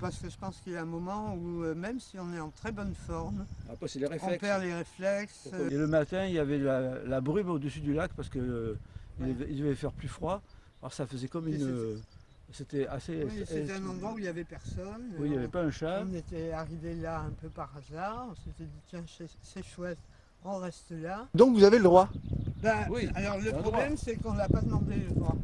Parce que je pense qu'il y a un moment où même si on est en très bonne forme, Après, c'est les on réflexes. perd les réflexes. Et le matin, il y avait la brume au-dessus du lac parce que Ouais. il devait faire plus froid. Alors ça faisait comme Et une... C'était assez... Oui, c'était un endroit où il n'y avait personne. Oui, il n'y avait pas un chat. On était arrivé là un peu par hasard. On s'était dit, tiens, c'est chouette, on reste là. Donc vous avez le droit. Ben, Oui, alors le c'est un problème, droit. c'est qu'on ne l'a pas demandé le droit.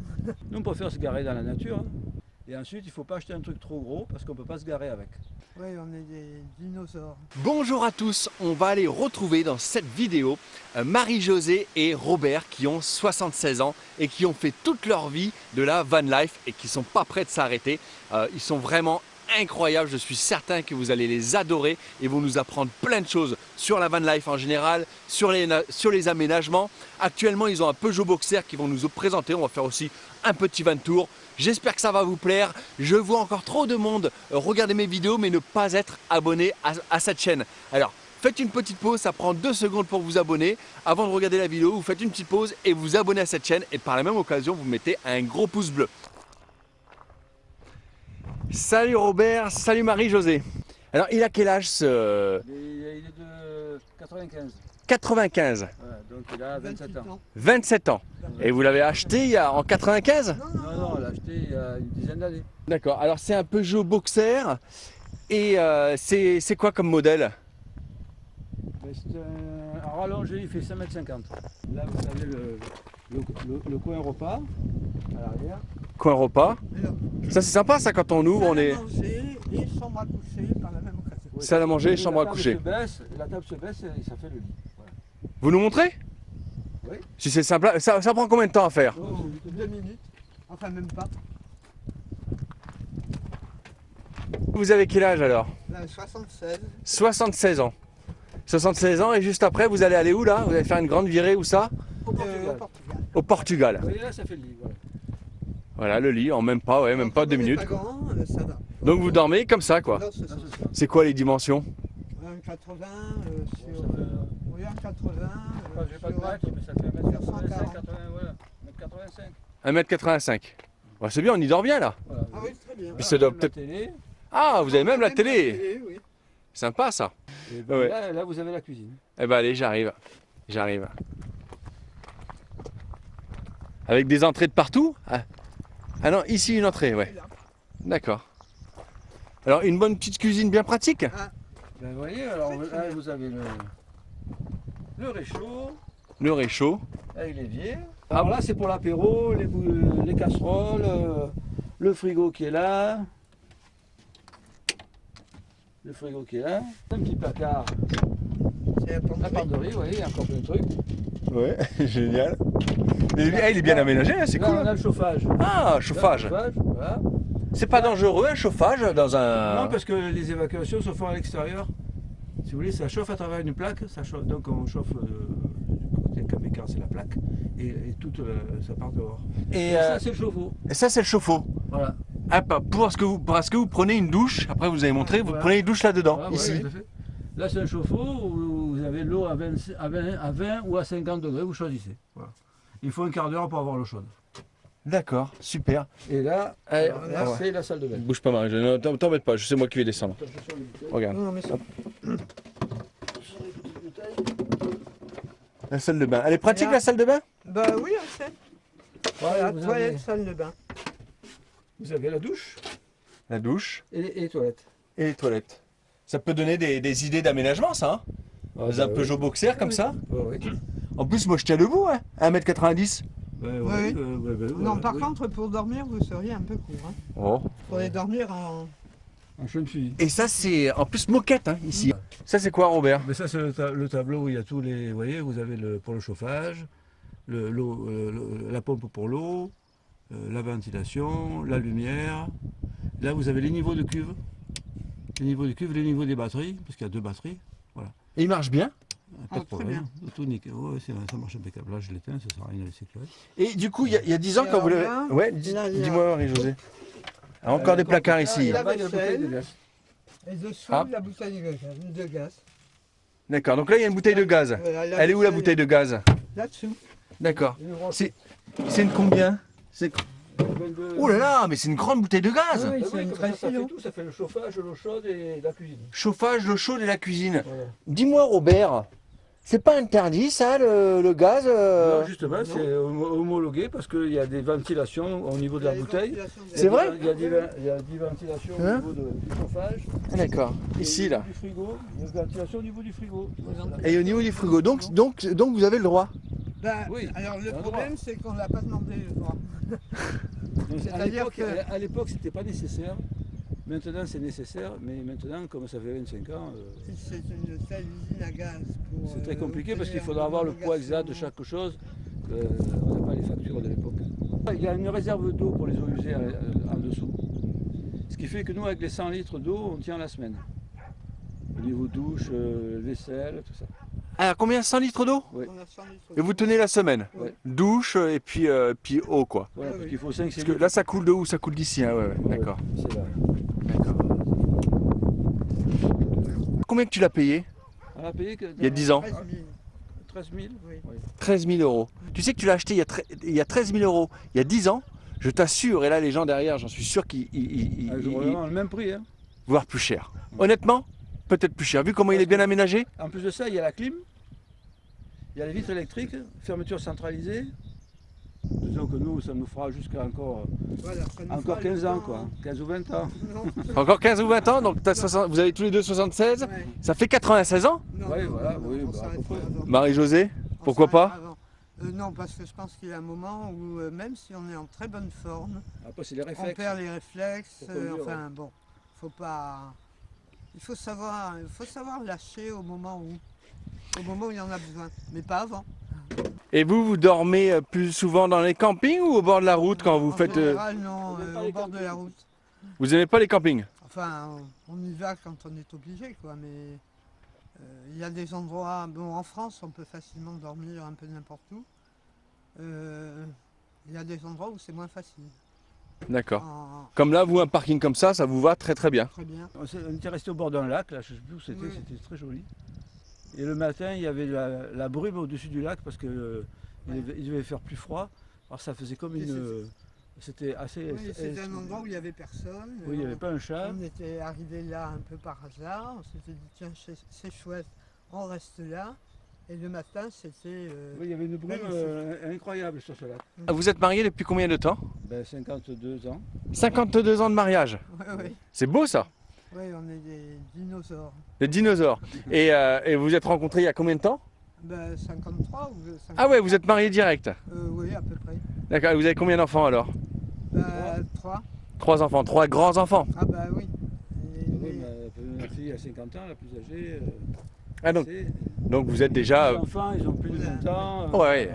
Nous, on préfère se garer dans la nature. Hein. Et ensuite, il ne faut pas acheter un truc trop gros parce qu'on ne peut pas se garer avec. Oui, on est des dinosaures. Bonjour à tous, on va aller retrouver dans cette vidéo Marie-Josée et Robert qui ont 76 ans et qui ont fait toute leur vie de la van life et qui sont pas prêts de s'arrêter. Ils sont vraiment incroyables, je suis certain que vous allez les adorer et vont nous apprendre plein de choses sur la van life en général, sur les aménagements. Actuellement, ils ont un Peugeot Boxer qui vont nous présenter, on va faire aussi un petit van tour. J'espère que ça va vous plaire. Je vois encore trop de monde regarder mes vidéos mais ne pas être abonné à cette chaîne. Alors faites une petite pause, ça prend 2 secondes pour vous abonner. Avant de regarder la vidéo, vous faites une petite pause et vous abonnez à cette chaîne. Et par la même occasion, vous mettez un gros pouce bleu. Salut Robert, salut Marie-Josée. Alors il a quel âge ce... Il est de 95. 95. Ouais, donc il a 27 ans. 27 ans. Et vous l'avez acheté en 95? Non, on l'a acheté il y a une dizaine d'années. D'accord, alors c'est un Peugeot Boxer. Et c'est quoi comme modèle? C'est un rallongé, il fait 5,50 m. Là, vous avez le coin repas à l'arrière. Coin repas. Alors, Ça c'est sympa ça quand on ouvre, on est... salle à manger et chambre à coucher par la même occasion. Oui. Salle à manger, Et chambre à la table coucher. se baisse, la table se baisse et ça fait le lit. Voilà. Vous nous montrez? Oui. Si c'est simple, ça prend combien de temps à faire? Oh, 2 minutes, enfin même pas. Vous avez quel âge alors? 76. 76 ans. 76 ans et juste après vous allez aller où là? Vous allez faire une grande virée, où ça? Au Portugal. Au Portugal. Vous voyez là, ça fait le lit. Voilà. Voilà le lit en même pas, ouais, même pas 2 On est minutes. pas Quoi. grand, ça va. Donc vous dormez comme ça quoi. Là, ce Là, soir. c'est ça. C'est quoi les dimensions? 1,80 sur... Ça fait, oui, 1,80 j'ai pas de sur... match, mais ça fait 1,85 140. 80, voilà, 1,85 m. 1,85 m. Ouais, c'est bien, on y dort bien là. Voilà. Ah oui, très bien. Puis ça doit La peut-être... télé. Ah, vous avez même la télé. Oui. Sympa ça. Et ben, Ouais. là, vous avez la cuisine. Eh ben allez, j'arrive. J'arrive. Avec des entrées de partout? Ah non, ici une entrée, ouais. D'accord. Alors une bonne petite cuisine bien pratique? Ben, vous voyez, alors là, vous avez le réchaud Le réchaud. avec l'évier. Alors là, c'est pour l'apéro, les casseroles, le frigo qui est là. Le frigo qui est là. Un petit placard. C'est La parderie, vous voyez, il y a encore plein de trucs. Ouais, génial. Il est bien aménagé, hein, c'est Là, cool. on a le chauffage. Ah, Là, chauffage. le chauffage, voilà. C'est pas dangereux un chauffage dans un... Non, parce que les évacuations se font à l'extérieur. Si vous voulez, ça chauffe à travers une plaque. Ça chauffe, donc on chauffe du côté camécar, c'est la plaque. Et tout, ça part dehors. Et Ça, c'est le chauffe-eau. ça c'est le chauffe-eau. Voilà. Ah, parce que vous prenez une douche, après vous avez montré, vous Voilà. prenez une douche là-dedans, Voilà, ici. ouais, tout à fait. Là, c'est un chauffe-eau où vous avez l'eau à 20 ou à 50 degrés, vous choisissez. Voilà. Il faut un quart d'heure pour avoir l'eau chaude. D'accord, super. Et là, Allez, alors là, c'est la salle de bain. Bouge pas Marie, t'embête pas, c'est moi qui vais descendre. Regarde. Non, mais ça... La salle de bain. Elle est pratique la salle de bain? Bah oui, on sait. Voilà, toilette, salle de bain. Vous avez la douche La douche et les toilettes. et les toilettes. Ça peut donner des idées d'aménagement ça, hein? Dans un Peugeot Boxer comme ça. Oui. En plus moi je tiens debout, hein, 1,90 m. Oui. Non, par contre, pour dormir, vous seriez un peu court. Hein. Oh. Vous pourriez dormir en... En jeune fille. Et ça c'est en plus moquette hein, ici. Ça c'est quoi Robert? Mais ça, c'est le tableau où il y a tous les. Vous voyez, vous avez pour le chauffage, la pompe pour l'eau, la ventilation, la lumière. Là, vous avez les niveaux de cuve. Les niveaux de cuve, les niveaux des batteries, parce qu'il y a 2 batteries. Voilà. Et il marche bien? Pas de très problème. bien. Tout nickel. Ouais, ça marche impeccable. Là, je l'éteins, ça sert à rien de laisser éclairer. Et du coup il y a 10 ans Et quand vous alors l'avez... là, Ouais, là, il y a- dis-moi Marie-Josée. Ah, encore des placards ici. La Là-bas, il y a la bouteille de vaisselle. gaz. Et dessous, Ah. la bouteille de gaz. D'accord, donc là il y a une bouteille de gaz. Voilà, Elle est où la vaisselle bouteille de gaz? Là-dessous. D'accord. Une grosse- C'est une combien? C'est 22. Oh là là, mais c'est une grande bouteille de gaz. Oui, Ah c'est oui, une comme vraie ça fait silo. tout, ça fait le chauffage, l'eau chaude et la cuisine. Chauffage, l'eau chaude et la cuisine. Voilà. Dis-moi Robert, c'est pas interdit ça le gaz Non, justement, non. c'est homologué parce qu'il y a des ventilations au niveau de la bouteille. C'est vrai? Il y a des ventilations Hein? au niveau du chauffage. Ah, d'accord, Et ici au là. niveau du frigo, il y a des ventilations au niveau du frigo. Tu vois, c'est là. Et au niveau du frigo, donc vous avez le droit. Ben, Oui, alors le un problème, c'est qu'on ne l'a pas demandé le droit. Donc, C'est-à-dire à l'époque, c'était pas nécessaire. Maintenant, c'est nécessaire, mais maintenant, comme ça fait 25 ans, C'est une telle usine à gaz pour. c'est très compliqué parce qu'il obtenir faudra avoir le poids l'homologation. exact de chaque chose. On n'a pas les factures de l'époque. Il y a une réserve d'eau pour les eaux usées en dessous. Ce qui fait que nous, avec les 100 litres d'eau, on tient la semaine. Au niveau douche, vaisselle, tout ça. Alors combien? 100 litres d'eau? Oui. On a 100 litres Et vous d'eau. tenez la semaine? Ouais. Douche et puis eau quoi. Voilà, Ah parce oui. qu'il faut 5 Parce que là ça coule de où? Ça coule d'ici, hein, ouais, d'accord. C'est là. D'accord. Combien que tu l'as payé? On a payé que Il y a 10 ans. 13 000. 13 000. Oui. Oui. 13 000 euros. Tu sais que tu l'as acheté il y a 13 000 euros, il y a 10 ans, je t'assure, et là les gens derrière, j'en suis sûr qu'ils Ah, je vraiment le même prix. Hein. voire plus cher. Honnêtement, peut-être plus cher. Vu comment il est bien aménagé. En plus de ça, il y a la clim, il y a les vitres électriques, fermeture centralisée. Disons que nous, ça nous fera jusqu'à encore, Voilà, ça nous encore fera 15 le ans, temps, quoi. hein. 15 ou 20 ans. Non. Encore 15 ou 20 ans, donc vous avez tous les deux 76, Ouais. ça fait 96 ans. Non, Oui, non, voilà, non, oui, on bah, à s'arrête peu pas près. avant. Marie-Josée, On pourquoi s'arrête pas avant. Non, parce que je pense qu'il y a un moment où, même si on est en très bonne forme, Après, c'est les on réflexes. perd les réflexes. Faut conduire, Enfin, bon, faut pas. Il faut savoir lâcher au moment où il y en a besoin, mais pas avant. Et vous dormez plus souvent dans les campings ou au bord de la route quand vous En faites... général, non, on aime pas au les bord de la campings. route. Vous n'aimez pas les campings? Enfin, on y va quand on est obligé, quoi, mais il y a des endroits, bon, en France, on peut facilement dormir un peu n'importe où. Il y a des endroits où c'est moins facile. D'accord. En- Comme là, vous, un parking comme ça vous va très très bien. Très bien. On était resté au bord d'un lac, là, je ne sais plus où c'était, Oui. c'était très joli. Et le matin, il y avait la brume au-dessus du lac parce que il devait faire plus froid. Alors ça faisait comme Et une... C'était assez... Oui, c'était un endroit où il n'y avait personne. Oui, il n'y avait pas un chat. On était arrivé là un peu par hasard. On s'était dit, tiens, c'est chouette, on reste là. Et le matin, c'était. Oui, il y avait une brume magnifique. incroyable sur ce lac. Vous êtes marié depuis combien de temps? Ben, 52 ans. 52 ans de mariage. Oui, C'est beau ça, on est des dinosaures. les dinosaures. Et vous êtes rencontrés il y a combien de temps? Ben, 53 ou 54. Ah ouais, vous êtes mariés direct. Oui, à peu près. D'accord, et vous avez combien d'enfants alors? Ben, 3. 3 enfants, 3 grands enfants. Ah, bah oui. Et Oui, mais- ma fille a 50 ans, la plus âgée. Ah donc, c'est- donc vous êtes déjà... Les enfants, ils ont plus de 20 ans. Ouais.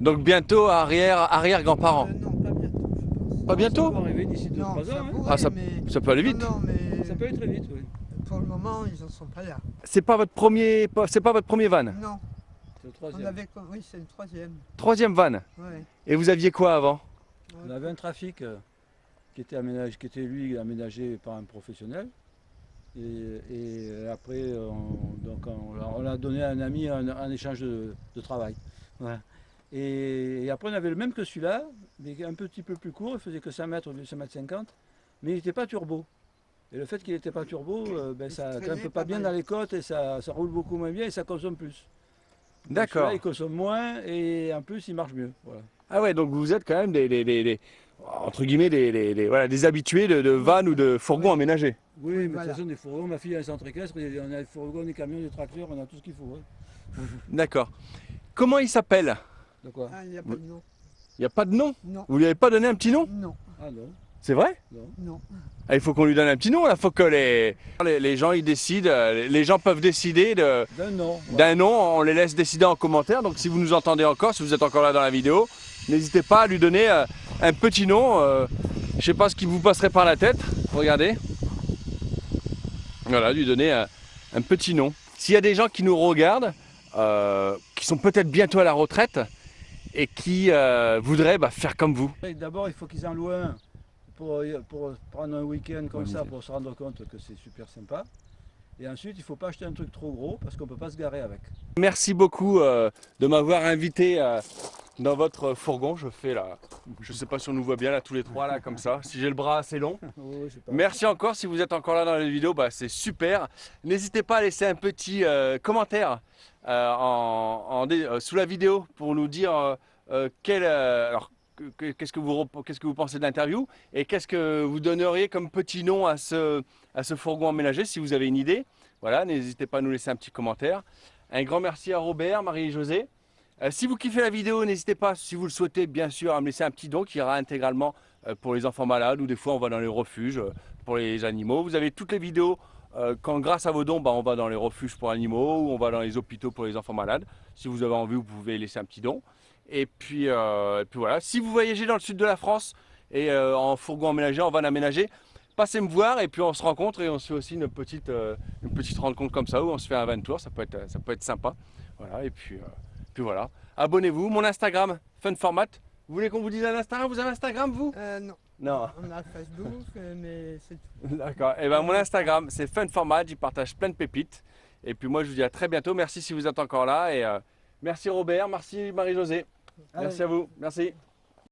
Donc bientôt arrière-grands-parents. Non, pas bientôt, je pense. Pas bientôt? Ça va arriver d'ici 2-3 Non, ans. ça hein. pourrait, Ah, ça- mais... Ça peut aller vite. Non, mais Ça peut aller très vite, oui. pour le moment, ils n'en sont pas là. C'est pas votre premier van. Non, C'est le on troisième. avait... Oui, c'est le troisième. 3e van. Ouais. Et vous aviez quoi avant? On avait un trafic qui était lui aménagé par un professionnel. Et après, on l'a donné à un ami en échange de travail. Voilà. Et après, on avait le même que celui-là, mais un petit peu plus court, il faisait que 5 mètres au lieu de 5 mètres 50, mais il n'était pas turbo. Et le fait qu'il n'était pas turbo, ben, ça traînait grimpe pas pas bien mal. dans les côtes et ça roule beaucoup moins bien et ça consomme plus. Donc D'accord. celui-là, il consomme moins et en plus, il marche mieux. Voilà. Ah ouais, donc vous êtes quand même entre guillemets, voilà, des habitués de vannes ou de fourgons aménagés. Oui, mais de voilà. toute façon, des fourgons, ma fille a un centre équestre, on a des fourgons, des camions, des tracteurs, on a tout ce qu'il faut. Hein. D'accord. Comment il s'appelle? De quoi? Ah, il n'y a pas de nom. Il n'y a pas de nom? Non, Vous lui avez pas donné un petit nom? non, Ah non, C'est vrai? non. non. Ah, il faut qu'on lui donne un petit nom, là. Faut que les gens ils décident, les gens peuvent décider D'un nom. voilà. d'un nom, on les laisse décider en commentaire. Donc si vous nous entendez encore, si vous êtes encore là dans la vidéo, n'hésitez pas à lui donner un petit nom. Je sais pas ce qui vous passerait par la tête. Regardez. Voilà, lui donner un petit nom. S'il y a des gens qui nous regardent, qui sont peut-être bientôt à la retraite et qui voudraient faire comme vous. Et d'abord, il faut qu'ils en louent un pour prendre un week-end comme Bonne ça, idée. pour se rendre compte que c'est super sympa. Et ensuite, il ne faut pas acheter un truc trop gros parce qu'on ne peut pas se garer avec. Merci beaucoup de m'avoir invité dans votre fourgon. Je fais là, je sais pas si on nous voit bien là tous les trois là comme ça, si j'ai le bras assez long. Merci encore si vous êtes encore là dans la vidéo, bah, c'est super. N'hésitez pas à laisser un petit commentaire sous la vidéo pour nous dire qu'est-ce que vous pensez de l'interview et qu'est-ce que vous donneriez comme petit nom à ce fourgon aménagé si vous avez une idée. Voilà, n'hésitez pas à nous laisser un petit commentaire. Un grand merci à Robert, Marie-Josée. Si vous kiffez la vidéo, n'hésitez pas, si vous le souhaitez, bien sûr, à me laisser un petit don qui ira intégralement pour les enfants malades ou des fois on va dans les refuges pour les animaux. Vous avez toutes les vidéos quand grâce à vos dons, bah, on va dans les refuges pour animaux ou on va dans les hôpitaux pour les enfants malades. Si vous avez envie, vous pouvez laisser un petit don. Et puis voilà, si vous voyagez dans le sud de la France et en fourgon aménagé, en van aménagé, passez me voir et puis on se rencontre et on se fait aussi une petite rencontre comme ça où on se fait un van tour, ça peut être sympa. Voilà, et puis voilà. Abonnez-vous, mon Instagram, Funformat. Vous voulez qu'on vous dise un Instagram? Vous avez Instagram vous? Non. Non. On a Facebook, mais c'est tout. D'accord. Et ben mon Instagram, c'est Funformat, j'y partage plein de pépites. Et puis moi je vous dis à très bientôt. Merci si vous êtes encore là. Et merci Robert, merci Marie-Josée. Merci à vous. Merci.